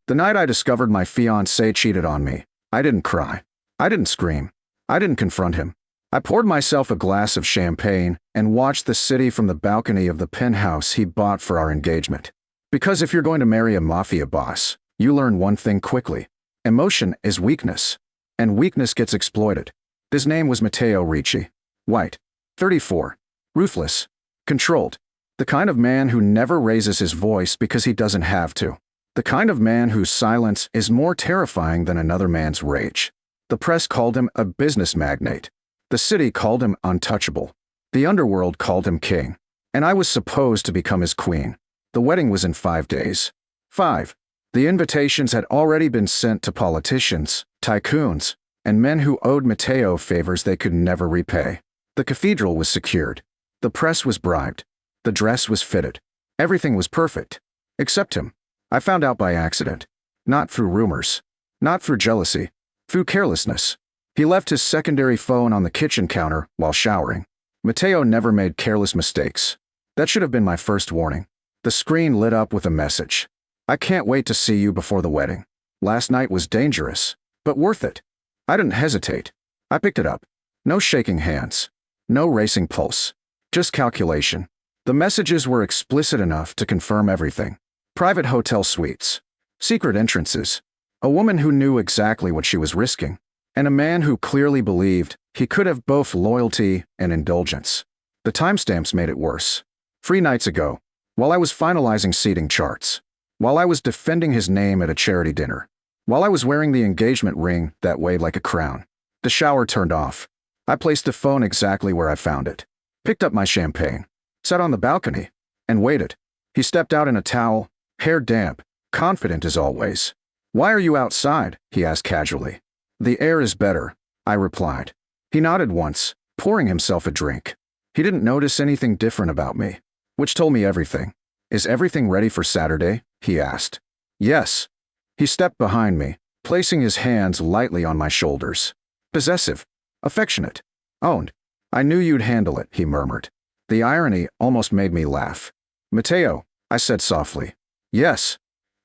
The night I discovered my fiancé cheated on me, I didn't cry. I didn't scream. I didn't confront him. I poured myself a glass of champagne and watched the city from the balcony of the penthouse he bought for our engagement. Because if you're going to marry a mafia boss, you learn one thing quickly. Emotion is weakness. And weakness gets exploited. His name was Matteo Ricci. White. 34. Ruthless. Controlled. The kind of man who never raises his voice because he doesn't have to. The kind of man whose silence is more terrifying than another man's rage. The press called him a business magnate. The city called him untouchable. The underworld called him king. And I was supposed to become his queen. The wedding was in 5 days. 5. The invitations had already been sent to politicians, tycoons, and men who owed Matteo favors they could never repay. The cathedral was secured. The press was bribed. The dress was fitted. Everything was perfect. Except him. I found out by accident. Not through rumors. Not through jealousy. Through carelessness. He left his secondary phone on the kitchen counter while showering. Matteo never made careless mistakes. That should have been my first warning. The screen lit up with a message. I can't wait to see you before the wedding. Last night was dangerous, but worth it. I didn't hesitate. I picked it up. No shaking hands. No racing pulse. Just calculation. The messages were explicit enough to confirm everything. Private hotel suites. Secret entrances. A woman who knew exactly what she was risking. And a man who clearly believed he could have both loyalty and indulgence. The timestamps made it worse. 3 nights ago, while I was finalizing seating charts, while I was defending his name at a charity dinner, while I was wearing the engagement ring that weighed like a crown, the shower turned off. I placed the phone exactly where I found it, picked up my champagne, sat on the balcony, and waited. He stepped out in a towel, hair damp, confident as always. "Why are you outside?" he asked casually. "The air is better," I replied. He nodded once, pouring himself a drink. He didn't notice anything different about me, which told me everything. "Is everything ready for Saturday?" he asked. "Yes." He stepped behind me, placing his hands lightly on my shoulders. Possessive. Affectionate. "Owned. I knew you'd handle it," he murmured. The irony almost made me laugh. "Matteo," I said softly. "Yes.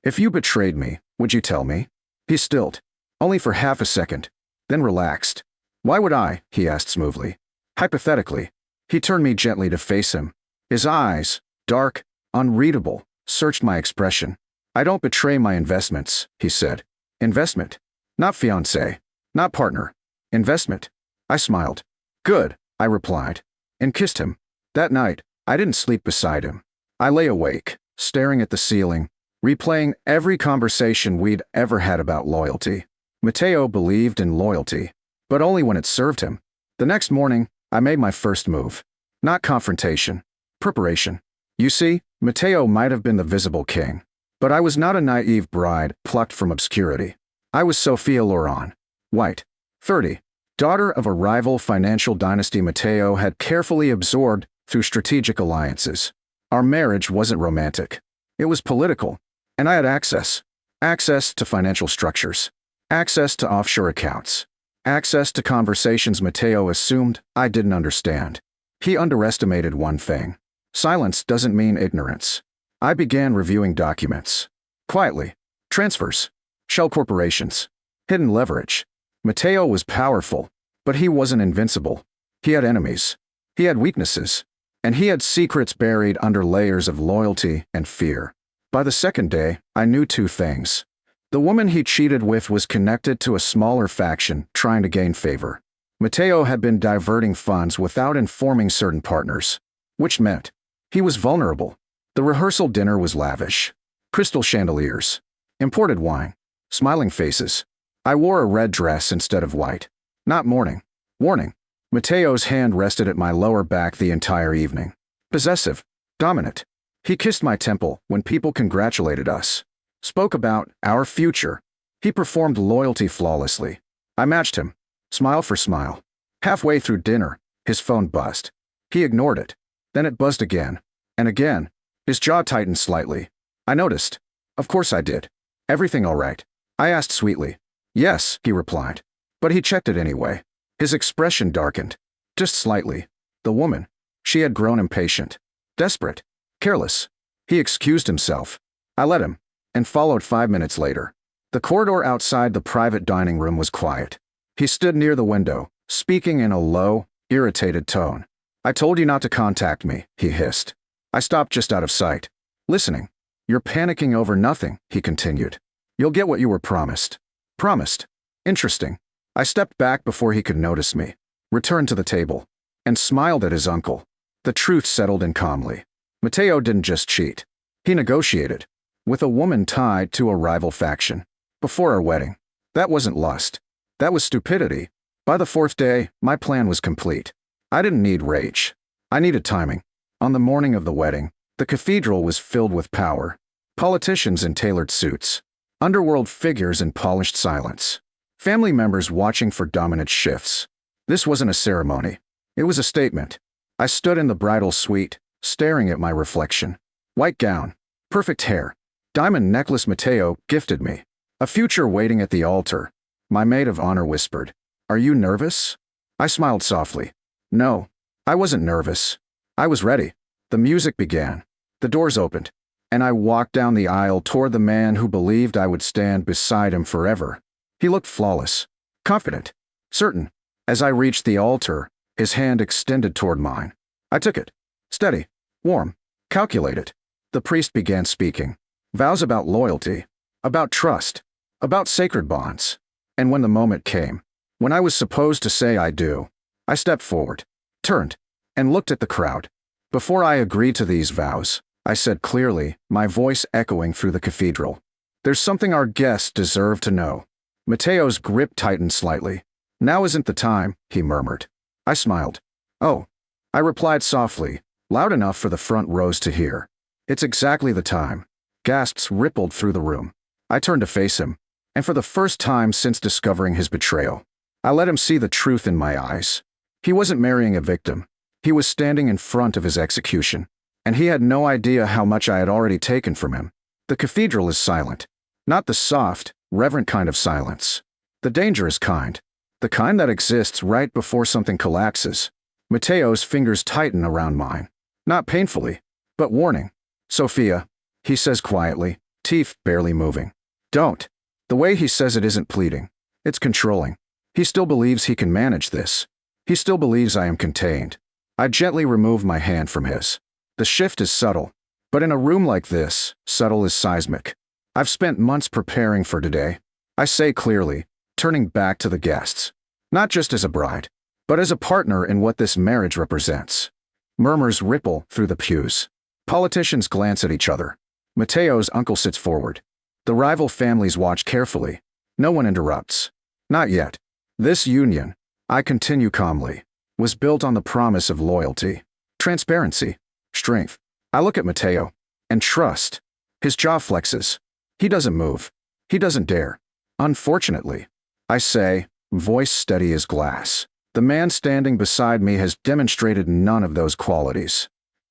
If you betrayed me, would you tell me?" He stilled. Only for half a second, then relaxed. "Why would I?" he asked smoothly. Hypothetically. He turned me gently to face him. His eyes, dark, unreadable, searched my expression. "I don't betray my investments," he said. "Investment. Not fiancé. Not partner. Investment." I smiled. "Good," I replied, and kissed him. That night, I didn't sleep beside him. I lay awake, staring at the ceiling, replaying every conversation we'd ever had about loyalty. Matteo believed in loyalty, but only when it served him. The next morning, I made my first move. Not confrontation. Preparation. You see, Matteo might have been the visible king, but I was not a naive bride plucked from obscurity. I was Sophia Loren. White. 30. Daughter of a rival financial dynasty Matteo had carefully absorbed through strategic alliances. Our marriage wasn't romantic. It was political, and I had access. Access to financial structures. Access to offshore accounts. Access to conversations Matteo assumed I didn't understand. He underestimated one thing. Silence doesn't mean ignorance. I began reviewing documents. Quietly. Transfers. Shell corporations. Hidden leverage. Matteo was powerful, but he wasn't invincible. He had enemies. He had weaknesses. And he had secrets buried under layers of loyalty and fear. By the second day, I knew 2 things. The woman he cheated with was connected to a smaller faction trying to gain favor. Matteo had been diverting funds without informing certain partners, which meant he was vulnerable. The rehearsal dinner was lavish. Crystal chandeliers. Imported wine. Smiling faces. I wore a red dress instead of white. Not mourning. Warning. Matteo's hand rested at my lower back the entire evening. Possessive. Dominant. He kissed my temple when people congratulated us. Spoke about our future. He performed loyalty flawlessly. I matched him, smile for smile. Halfway through dinner, his phone buzzed. He ignored it. Then it buzzed again, and again. His jaw tightened slightly. I noticed. Of course I did. "Everything all right?" I asked sweetly. "Yes," he replied. But he checked it anyway. His expression darkened. Just slightly. The woman. She had grown impatient. Desperate. Careless. He excused himself. I let him. and followed 5 minutes later. The corridor outside the private dining room was quiet. He stood near the window, speaking in a low, irritated tone. "I told you not to contact me," he hissed. I stopped just out of sight, listening. "You're panicking over nothing," he continued. "You'll get what you were promised." Promised? Interesting. I stepped back before he could notice me, returned to the table, and smiled at his uncle. The truth settled in calmly. Mateo didn't just cheat. He negotiated, with a woman tied to a rival faction, before our wedding. That wasn't lust. That was stupidity. By the 4th day, my plan was complete. I didn't need rage. I needed timing. On the morning of the wedding, the cathedral was filled with power. Politicians in tailored suits. Underworld figures in polished silence. Family members watching for dominant shifts. This wasn't a ceremony. It was a statement. I stood in the bridal suite, staring at my reflection. White gown, perfect hair, diamond necklace Mateo gifted me. A future waiting at the altar. My maid of honor whispered, "Are you nervous?" I smiled softly. No, I wasn't nervous. I was ready. The music began. The doors opened, and I walked down the aisle toward the man who believed I would stand beside him forever. He looked flawless, confident, certain. As I reached the altar, his hand extended toward mine. I took it. Steady, warm, calculated. The priest began speaking. Vows about loyalty, about trust, about sacred bonds. And when the moment came, when I was supposed to say I do, I stepped forward, turned, and looked at the crowd. Before I agreed to these vows, I said clearly, my voice echoing through the cathedral, "There's something our guests deserve to know." Mateo's grip tightened slightly. "Now isn't the time," he murmured. I smiled. "Oh," I replied softly, loud enough for the front rows to hear. "It's exactly the time." Gasps rippled through the room. I turned to face him, and for the first time since discovering his betrayal, I let him see the truth in my eyes. He wasn't marrying a victim. He was standing in front of his execution, and he had no idea how much I had already taken from him. The cathedral is silent. Not the soft, reverent kind of silence. The dangerous kind. The kind that exists right before something collapses. Mateo's fingers tighten around mine. Not painfully, but warning. "Sophia," he says quietly, teeth barely moving. "Don't." The way he says it isn't pleading. It's controlling. He still believes he can manage this. He still believes I am contained. I gently remove my hand from his. The shift is subtle, but in a room like this, subtle is seismic. I've spent months preparing for today. I say clearly, turning back to the guests. Not just as a bride, but as a partner in what this marriage represents. Murmurs ripple through the pews. Politicians glance at each other. Mateo's uncle sits forward. The rival families watch carefully. No one interrupts. Not yet. This union, I continue calmly, was built on the promise of loyalty, transparency, strength. I look at Mateo, and trust. His jaw flexes. He doesn't move. He doesn't dare. Unfortunately, I say, voice steady as glass. The man standing beside me has demonstrated none of those qualities.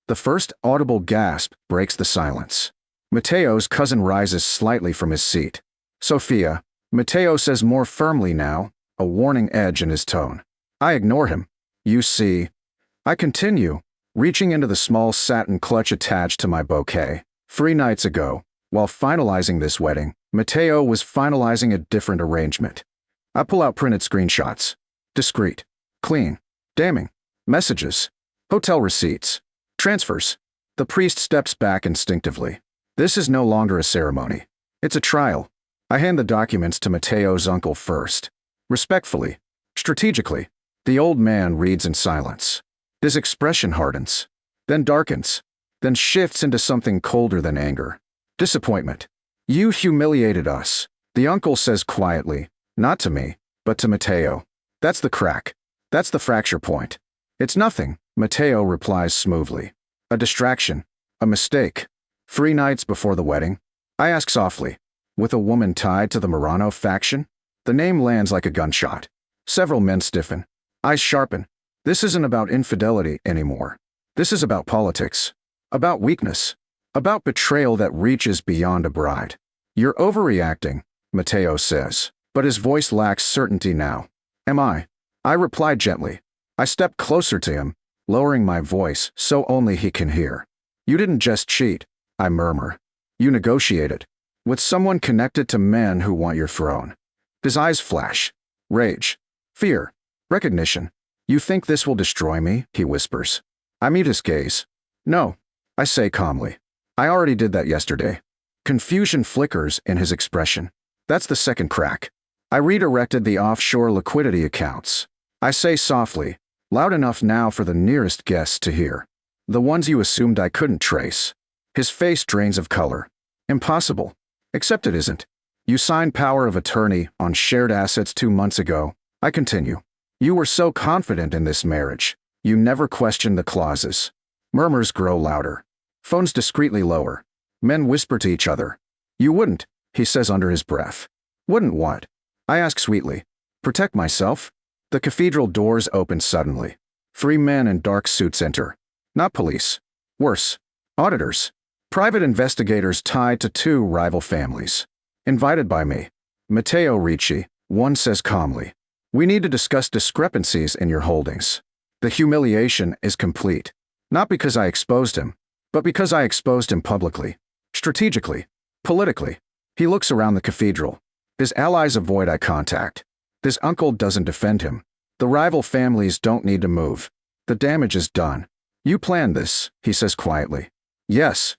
The first audible gasp breaks the silence. Mateo's cousin rises slightly from his seat. "Sophia," Mateo says more firmly now, a warning edge in his tone. I ignore him. "You see." I continue, reaching into the small satin clutch attached to my bouquet. 3 nights ago, while finalizing this wedding, Mateo was finalizing a different arrangement. I pull out printed screenshots. Discreet. Clean. Damning. Messages. Hotel receipts. Transfers. The priest steps back instinctively. This is no longer a ceremony. It's a trial. I hand the documents to Mateo's uncle first. Respectfully. Strategically. The old man reads in silence. His expression hardens. Then darkens. Then shifts into something colder than anger. Disappointment. "You humiliated us," the uncle says quietly, not to me, but to Mateo. That's the crack. That's the fracture point. "It's nothing," Mateo replies smoothly. "A distraction. A mistake." 3 nights before the wedding, I ask softly, "With a woman tied to the Marano faction?" The name lands like a gunshot. Several men stiffen. Eyes sharpen. This isn't about infidelity anymore. This is about politics. About weakness. About betrayal that reaches beyond a bride. "You're overreacting," Mateo says, but his voice lacks certainty now. Am I? I reply gently. I step closer to him, lowering my voice so only he can hear. "You didn't just cheat," I murmur. "You negotiated. with someone connected to men who want your throne. His eyes flash. Rage. Fear. Recognition. You think this will destroy me? He whispers. I meet his gaze. No, I say calmly. I already did that yesterday. Confusion flickers in his expression. That's the second crack. I redirected the offshore liquidity accounts. I say softly, loud enough now for the nearest guests to hear. The ones you assumed I couldn't trace. His face drains of color. Impossible. Except it isn't. You signed power of attorney on shared assets 2 months ago. I continue. You were so confident in this marriage. You never questioned the clauses. Murmurs grow louder. Phones discreetly lower. Men whisper to each other. You wouldn't, he says under his breath. Wouldn't what? I ask sweetly. Protect myself? The cathedral doors open suddenly. 3 men in dark suits enter. Not police. Worse. Auditors. Private investigators tied to 2 rival families. Invited by me. Matteo Ricci, one says calmly. We need to discuss discrepancies in your holdings. The humiliation is complete. Not because I exposed him, but because I exposed him publicly. Strategically. Politically. He looks around the cathedral. His allies avoid eye contact. His uncle doesn't defend him. The rival families don't need to move. The damage is done. You planned this, he says quietly. Yes.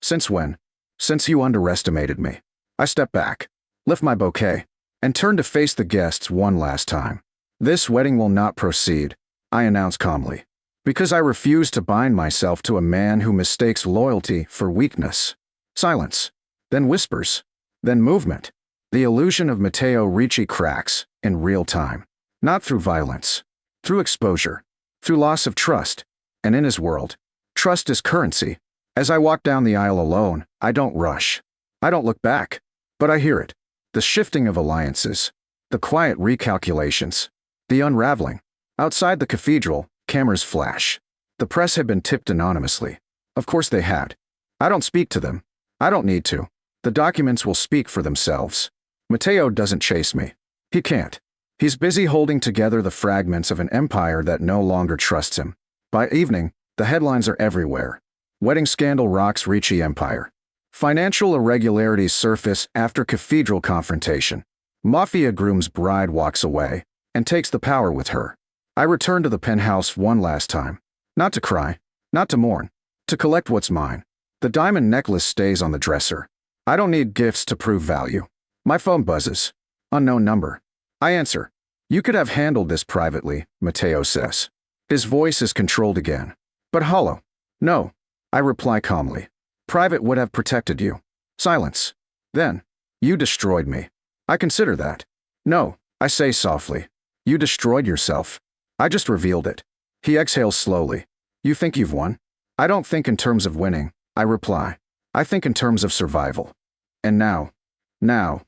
Since when? Since you underestimated me. I step back, lift my bouquet, and turn to face the guests one last time. This wedding will not proceed, I announce calmly, because I refuse to bind myself to a man who mistakes loyalty for weakness. Silence. Then whispers. Then movement. The illusion of Matteo Ricci cracks in real time. Not through violence. Through exposure. Through loss of trust. And in his world, trust is currency. As I walk down the aisle alone, I don't rush. I don't look back. But I hear it. The shifting of alliances. The quiet recalculations. The unraveling. Outside the cathedral, cameras flash. The press had been tipped anonymously. Of course they had. I don't speak to them. I don't need to. The documents will speak for themselves. Matteo doesn't chase me. He can't. He's busy holding together the fragments of an empire that no longer trusts him. By evening, the headlines are everywhere. Wedding scandal rocks Ricci empire. Financial irregularities surface after cathedral confrontation. Mafia Groom's bride walks away and takes the power with her. I return to the penthouse one last time. Not to cry, not to mourn, to collect what's mine. The diamond necklace stays on the dresser. I don't need gifts to prove value. My phone buzzes. Unknown number. I answer. You could have handled this privately, Matteo says. His voice is controlled again, but hollow. No, I reply calmly. Private would have protected you. Silence. Then, you destroyed me. I consider that. No, I say softly. You destroyed yourself. I just revealed it. He exhales slowly. You think you've won? I don't think in terms of winning, I reply. I think in terms of survival. And now,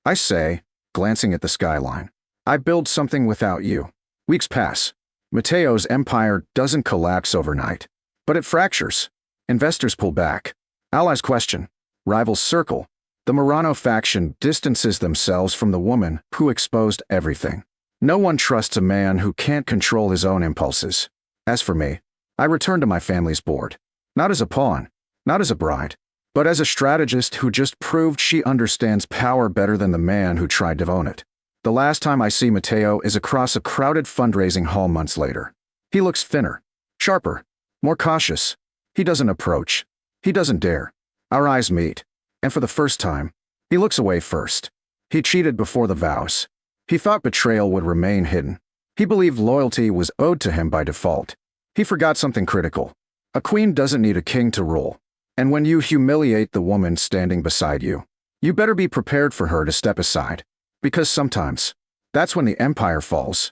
I say, glancing at the skyline, I build something without you. Weeks pass. Matteo's empire doesn't collapse overnight, but it fractures. Investors pull back. Allies question. Rivals circle. The Murano faction distances themselves from the woman who exposed everything. No one trusts a man who can't control his own impulses. As for me, I return to my family's board. Not as a pawn, not as a bride, but as a strategist who just proved she understands power better than the man who tried to own it. The last time I see Matteo is across a crowded fundraising hall months later. He looks thinner, sharper, more cautious. He doesn't approach. He doesn't dare. Our eyes meet, and for the first time, he looks away first. He cheated before the vows. He thought betrayal would remain hidden. He believed loyalty was owed to him by default. He forgot something critical. A queen doesn't need a king to rule. And when you humiliate the woman standing beside you, you better be prepared for her to step aside. Because sometimes, that's when the empire falls.